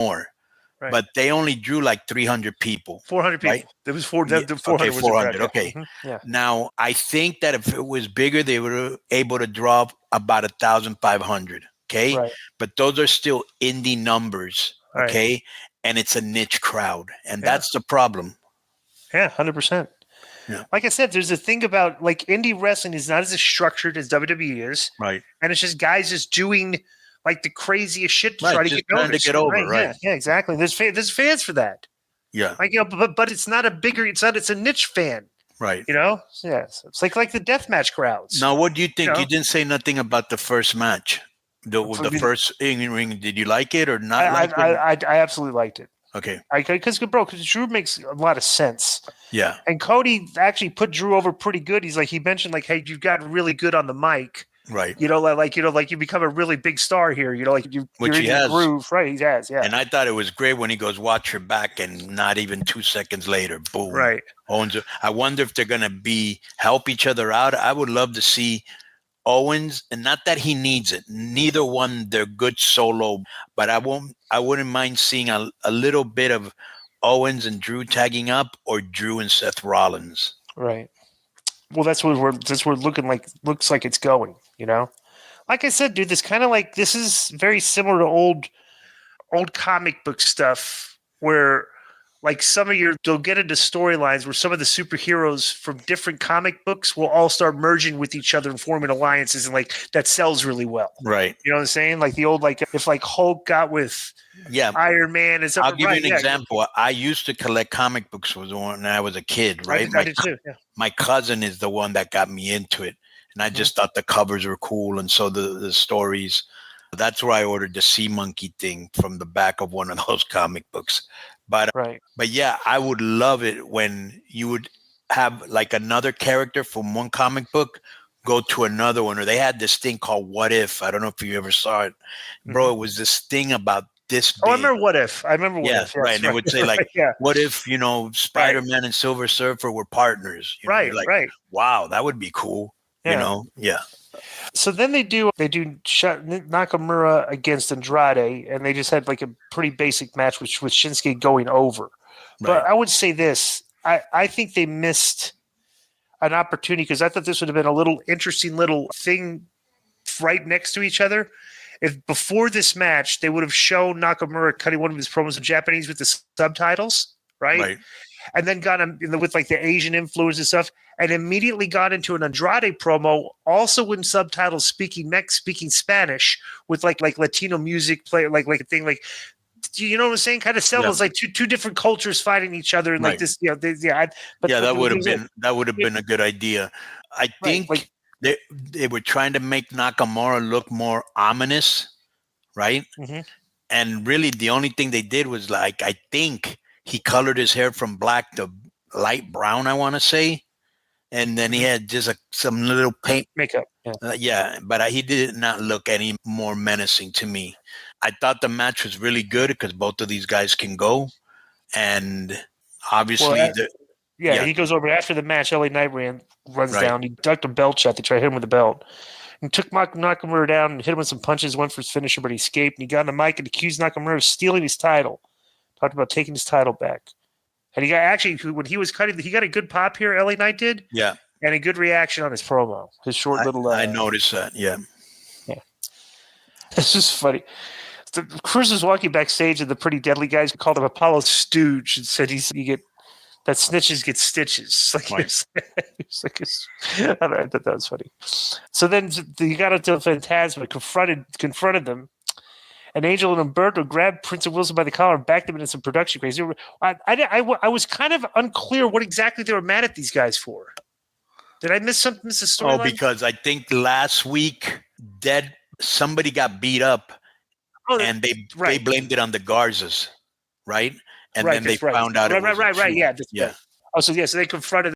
more. Right. But they only drew like 300 people. 400 people. Right? There was 400. Yeah, 400 okay, was 400. the crowd. Okay. Yeah. Now, I think that if it was bigger, they were able to draw about 1,500. Okay. Right. But those are still indie numbers. Right. Okay. And it's a niche crowd. And Yeah. that's the problem. Yeah, 100%. Yeah. Like I said, there's a thing about like indie wrestling is not as structured as WWE is. Right. And it's just guys just doing like the craziest shit to try to get trying noticed. to get over. Right. Yeah, exactly. There's fans for that. Yeah. Like, but it's not a bigger, it's a niche fan. Right. Yeah. So it's like the deathmatch crowds. Now, what do you think? You didn't say nothing about the first match. The first in-ring, did you like it or not I absolutely liked it. Okay. Because Drew makes a lot of sense. Yeah. And Cody actually put Drew over pretty good. He mentioned like, hey, you've gotten really good on the mic. Right. Like you become a really big star here. Like you're in your groove. Right. He has. Yeah. And I thought it was great when he goes, watch your back, and not even 2 seconds later, boom. Right. Owens. I wonder if they're going to help each other out. I would love to see Owens, and not that he needs it. Neither one, they're good solo, but I wouldn't mind seeing a little bit of Owens and Drew tagging up, or Drew and Seth Rollins. Right. Well, that's what we're looks like it's going, Like I said, dude, this is very similar to old comic book stuff where like they'll get into storylines where some of the superheroes from different comic books will all start merging with each other and forming alliances, and like that sells really well. Right. You know what I'm saying? Like the old, like if like Hulk got with Iron Man and stuff. I'll give you an example. I used to collect comic books when I was a kid, right? I did too. Yeah. My cousin is the one that got me into it. And I just thought the covers were cool. And so the stories, that's where I ordered the Sea Monkey thing from the back of one of those comic books. But yeah, I would love it when you would have like another character from one comic book go to another one. Or they had this thing called What If. I don't know if you ever saw it. Bro, it was this thing about this big. I remember What If. What If. Yes, right. And it would say like, what if, Spider-Man and Silver Surfer were partners? Right. Wow, that would be cool. Yeah. So then they do Nakamura against Andrade, and they just had like a pretty basic match with Shinsuke going over. Right. But I would say this, I think they missed an opportunity, because I thought this would have been a little interesting little thing right next to each other. If before this match, they would have shown Nakamura cutting one of his promos in Japanese with the subtitles, right? And then got him with like the Asian influence and stuff, and immediately got into an Andrade promo, also in subtitles, speaking Spanish with like Latino music play, like a thing like, you know what I'm saying? Kind of sells like two different cultures fighting each other, and like this, that would have been a good idea. I think they were trying to make Nakamura look more ominous, right? Mm-hmm. And really, the only thing they did was like, I think he colored his hair from black to light brown, I want to say. And then he had just some little paint makeup. But he did not look any more menacing to me. I thought the match was really good because both of these guys can go. And obviously, he goes over after the match. LA Knight runs down. He ducked a belt shot. They tried to hit him with a belt. And took Nakamura down and hit him with some punches, went for his finisher, but he escaped. And he got on the mic and accused Nakamura of stealing his title. Talked about taking his title back. And he got when he was cutting, he got a good pop here, LA Knight did. Yeah. And a good reaction on his promo. His short little. I noticed that, yeah. It's just funny. Cruz was walking backstage, and the Pretty Deadly guys called him Apollo Stooge and said that snitches get stitches. I thought that was funny. So then he got into Phantasma, confronted them. And Angel and Umberto grabbed Prince of Wilson by the collar and backed him into some production craze. I was kind of unclear what exactly they were mad at these guys for. Did I miss the storyline? Oh, because I think last week somebody got beat up, and they blamed it on the Garzas, right? And then they found out. Right. Yeah. So they confronted